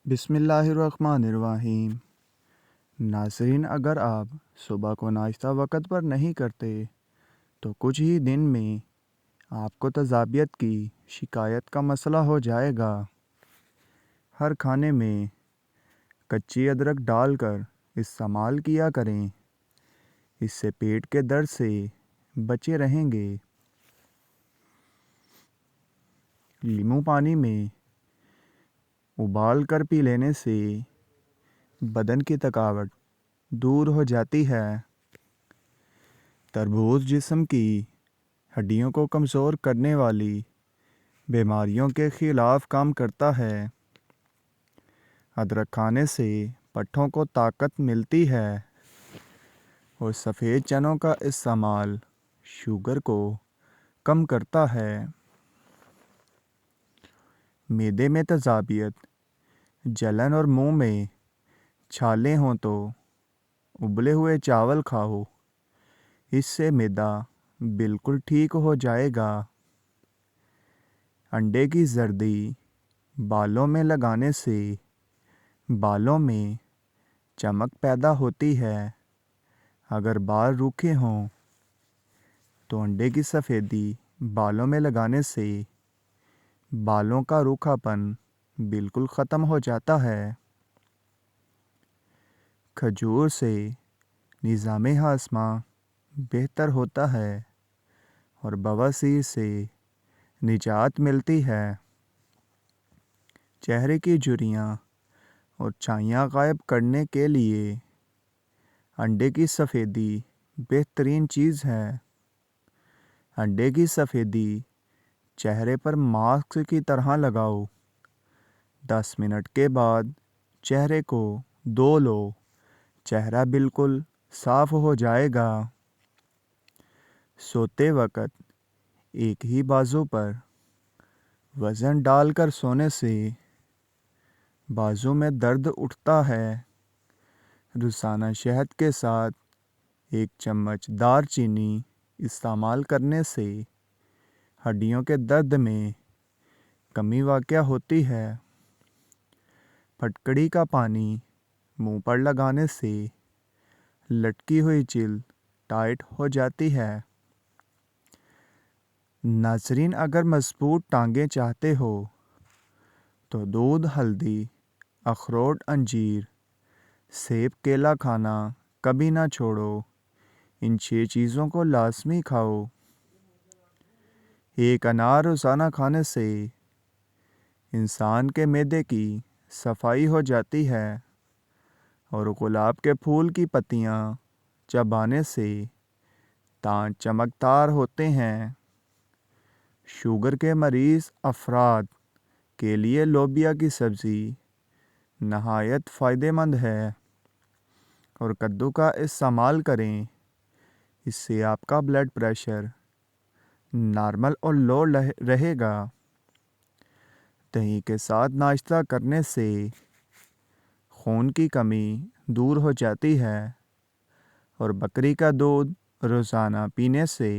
بسم اللہ الرحمن الرحیم۔ ناظرین، اگر آپ صبح کو ناشتہ وقت پر نہیں کرتے تو کچھ ہی دن میں آپ کو تذابیت کی شکایت کا مسئلہ ہو جائے گا۔ ہر کھانے میں کچی ادرک ڈال کر استعمال کیا کریں، اس سے پیٹ کے درد سے بچے رہیں گے۔ لیموں پانی میں ابال کر پی لینے سے بدن کی تھکاوٹ دور ہو جاتی ہے۔ تربوز جسم کی ہڈیوں کو کمزور کرنے والی بیماریوں کے خلاف کام کرتا ہے۔ ادرک کھانے سے پٹھوں کو طاقت ملتی ہے اور سفید چنوں کا استعمال شوگر کو کم کرتا ہے۔ معدے میں تذابیت، جلن اور منہ میں چھالے ہوں تو ابلے ہوئے چاول کھاؤ، اس سے معدہ بالکل ٹھیک ہو جائے گا۔ انڈے کی زردی بالوں میں لگانے سے بالوں میں چمک پیدا ہوتی ہے۔ اگر بال روکھے ہوں تو انڈے کی سفیدی بالوں میں لگانے سے بالوں کا روکھا پن بالکل ختم ہو جاتا ہے۔ کھجور سے نظام ہاضمہ بہتر ہوتا ہے اور بواسیر سے نجات ملتی ہے۔ چہرے کی جھریاں اور چھائیاں غائب کرنے کے لیے انڈے کی سفیدی بہترین چیز ہے۔ انڈے کی سفیدی چہرے پر ماسک کی طرح لگاؤ۔ 10 منٹ کے بعد چہرے کو دھو لو، چہرہ بالکل صاف ہو جائے گا۔ سوتے وقت ایک ہی بازو پر وزن ڈال کر سونے سے بازو میں درد اٹھتا ہے۔ روزانہ شہد کے ساتھ 1 چمچ دار چینی استعمال کرنے سے ہڈیوں کے درد میں کمی واقع ہوتی ہے۔ پھٹکڑی کا پانی منہ پر لگانے سے لٹکی ہوئی جلد ٹائٹ ہو جاتی ہے۔ ناظرین، اگر مضبوط ٹانگیں چاہتے ہو تو دودھ، ہلدی، اخروٹ، انجیر، سیب، کیلا کھانا کبھی نہ چھوڑو۔ ان 6 چیزوں کو لازمی کھاؤ۔ 1 انار روزانہ کھانے سے انسان کے معدے کی صفائی ہو جاتی ہے اور گلاب کے پھول کی پتیاں چبانے سے دانت چمکدار ہوتے ہیں۔ شوگر کے مریض افراد کے لیے لوبیا کی سبزی نہایت فائدہ مند ہے اور کدو کا استعمال کریں، اس سے آپ کا بلڈ پریشر نارمل اور لو رہے گا۔ دہی کے ساتھ ناشتہ کرنے سے خون کی کمی دور ہو جاتی ہے اور بکری کا دودھ روزانہ پینے سے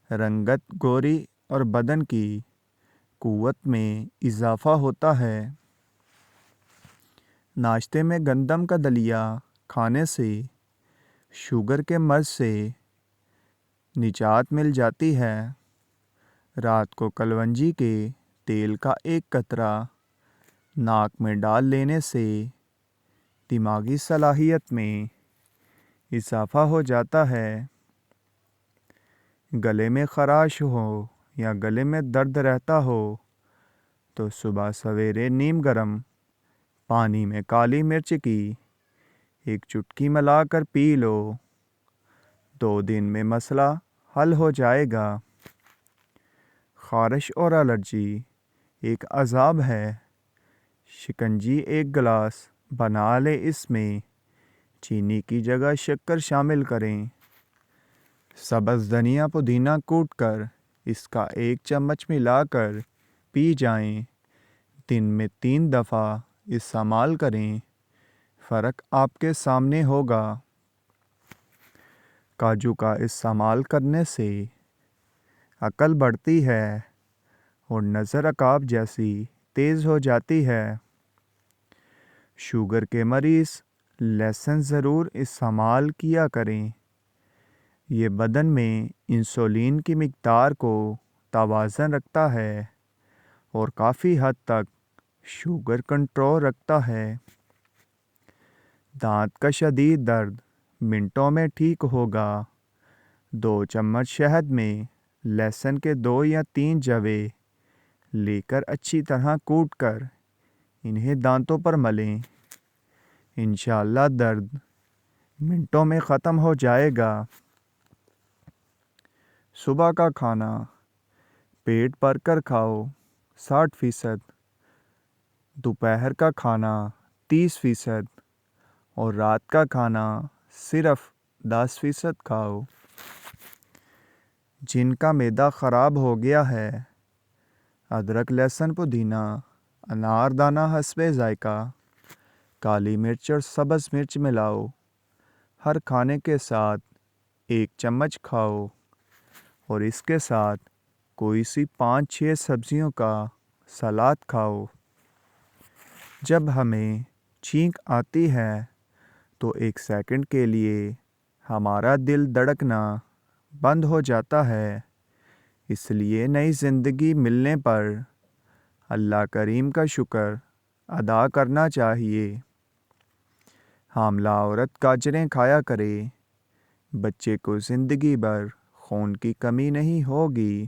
رنگت گوری اور بدن کی قوت میں اضافہ ہوتا ہے۔ ناشتے میں گندم کا دلیا کھانے سے شوگر کے مرض سے نجات مل جاتی ہے۔ رات کو کلونجی کے تیل کا 1 قطرہ ناک میں ڈال لینے سے دماغی صلاحیت میں اضافہ ہو جاتا ہے۔ گلے میں خراش ہو یا گلے میں درد رہتا ہو تو صبح سویرے نیم گرم پانی میں کالی مرچ کی 1 چٹکی ملا کر پی لو، 2 دن میں مسئلہ حل ہو جائے گا۔ خارش اور الرجی ایک عذاب ہے۔ شکنجی 1 گلاس بنا لیں، اس میں چینی کی جگہ شکر شامل کریں۔ سبز دھنیا پودینہ کوٹ کر اس کا 1 چمچ ملا کر پی جائیں، دن میں 3 دفعہ استعمال کریں، فرق آپ کے سامنے ہوگا۔ کاجو کا استعمال کرنے سے عقل بڑھتی ہے اور نظر عقاب جیسی تیز ہو جاتی ہے۔ شوگر کے مریض لہسن ضرور استعمال کیا کریں۔ یہ بدن میں انسولین کی مقدار کو توازن رکھتا ہے اور کافی حد تک شوگر کنٹرول رکھتا ہے۔ دانت کا شدید درد منٹوں میں ٹھیک ہوگا۔ 2 چمچ شہد میں لہسن کے 2 یا 3 جوے لے کر اچھی طرح کوٹ کر انہیں دانتوں پر ملیں۔ انشاءاللہ درد منٹوں میں ختم ہو جائے گا۔ صبح کا کھانا پیٹ بھر کر کھاؤ 60%، دوپہر کا کھانا 30% اور رات کا کھانا صرف 10% کھاؤ۔ جن کا معدہ خراب ہو گیا ہے، ادرک لہسن پودینہ انار دانہ حسب ذائقہ، کالی مرچ اور سبز مرچ ملاؤ۔ ہر کھانے کے ساتھ 1 چمچ کھاؤ اور اس کے ساتھ کوئی سی 5-6 سبزیوں کا سلاد کھاؤ۔ جب ہمیں چھینک آتی ہے تو 1 سیکنڈ کے لیے ہمارا دل دھڑکنا بند ہو جاتا ہے، اس لیے نئی زندگی ملنے پر اللہ کریم کا شکر ادا کرنا چاہیے۔ حاملہ عورت گاجریں کھایا کرے، بچے کو زندگی بھر خون کی کمی نہیں ہوگی۔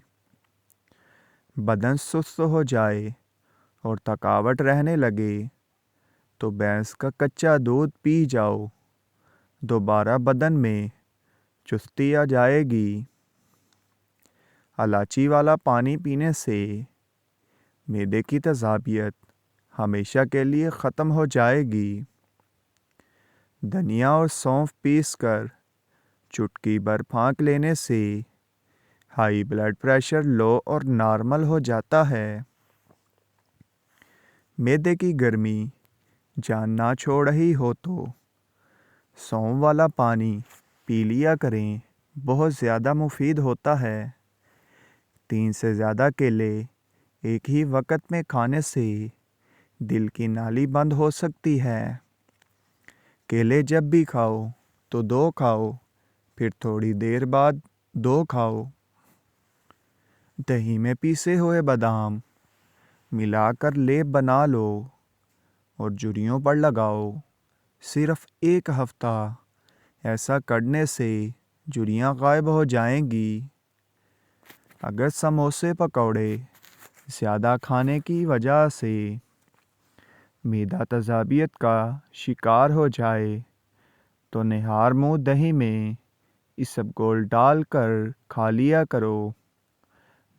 بدن سست ہو جائے اور تھکاوٹ رہنے لگے تو بھینس کا کچا دودھ پی جاؤ، دوبارہ بدن میں چستی آ جائے گی۔ الائچی والا پانی پینے سے معدے کی تیزابیت ہمیشہ کے لیے ختم ہو جائے گی۔ دھنیا اور سونف پیس کر چٹکی بھر پھونک لینے سے ہائی بلڈ پریشر لو اور نارمل ہو جاتا ہے۔ معدے کی گرمی جان نہ چھوڑ رہی ہو تو سونف والا پانی پی لیا کریں، بہت زیادہ مفید ہوتا ہے۔ 3 سے زیادہ کیلے ایک ہی وقت میں کھانے سے دل کی نالی بند ہو سکتی ہے۔ کیلے جب بھی کھاؤ تو 2 کھاؤ، پھر تھوڑی دیر بعد 2 کھاؤ۔ دہی میں پیسے ہوئے بادام ملا کر لیپ بنا لو اور جھریوں پر لگاؤ۔ صرف 1 ہفتہ ایسا کرنے سے جھریاں غائب ہو جائیں گی۔ اگر سموسے پکوڑے زیادہ کھانے کی وجہ سے معدہ تیزابیت کا شکار ہو جائے تو نہار منہ دہی میں اسبگول ڈال کر کھا لیا کرو۔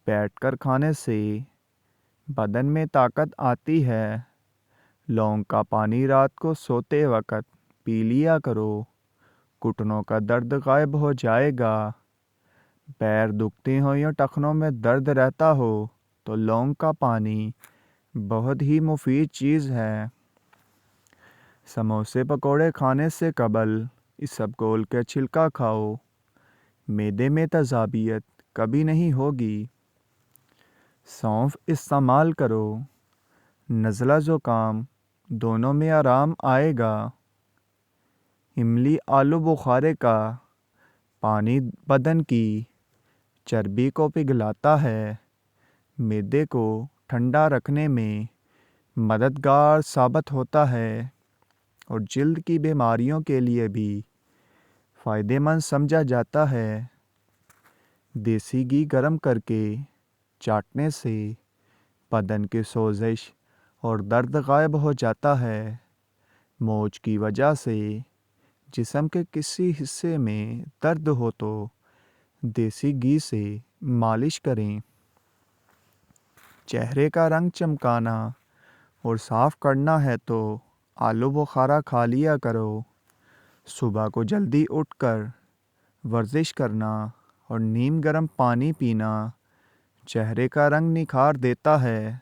بیٹھ کر کھانے سے بدن میں طاقت آتی ہے۔ لونگ کا پانی رات کو سوتے وقت پی لیا کرو، گھٹنوں کا درد غائب ہو جائے گا۔ پیر دکھتے ہوں یا ٹخنوں میں درد رہتا ہو تو لونگ کا پانی بہت ہی مفید چیز ہے۔ سموسے پکوڑے کھانے سے قبل اسبگول کا چھلکا کھاؤ، معدے میں تیزابیت کبھی نہیں ہوگی۔ سونف استعمال کرو، نزلہ زکام دونوں میں آرام آئے گا۔ املی آلو بخارے کا پانی بدن کی چربی کو پگھلاتا ہے، معدے کو ٹھنڈا رکھنے میں مددگار ثابت ہوتا ہے اور جلد کی بیماریوں کے لیے بھی فائدہ مند سمجھا جاتا ہے۔ دیسی گھی گرم کر کے چاٹنے سے بدن کی سوزش اور درد غائب ہو جاتا ہے۔ موچ کی وجہ سے جسم کے کسی حصے میں درد ہو تو دیسی گھی سے مالش کریں۔ چہرے کا رنگ چمکانا اور صاف کرنا ہے تو آلو بخارا کھا لیا کرو۔ صبح کو جلدی اٹھ کر ورزش کرنا اور نیم گرم پانی پینا چہرے کا رنگ نکھار دیتا ہے۔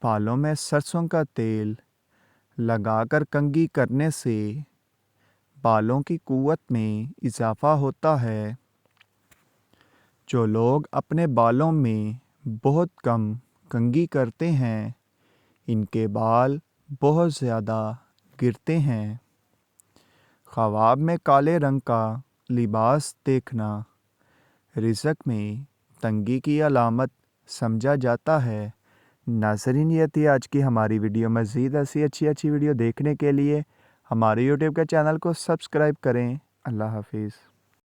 بالوں میں سرسوں کا تیل لگا کر کنگھی کرنے سے بالوں کی قوت میں اضافہ ہوتا ہے۔ جو لوگ اپنے بالوں میں بہت کم کنگھی کرتے ہیں، ان کے بال بہت زیادہ گرتے ہیں۔ خواب میں کالے رنگ کا لباس دیکھنا رزق میں تنگی کی علامت سمجھا جاتا ہے۔ ناظرین، یہ تھی آج کی ہماری ویڈیو۔ مزید ایسی اچھی ویڈیو دیکھنے کے لیے ہمارے یوٹیوب کے چینل کو سبسکرائب کریں۔ اللہ حافظ۔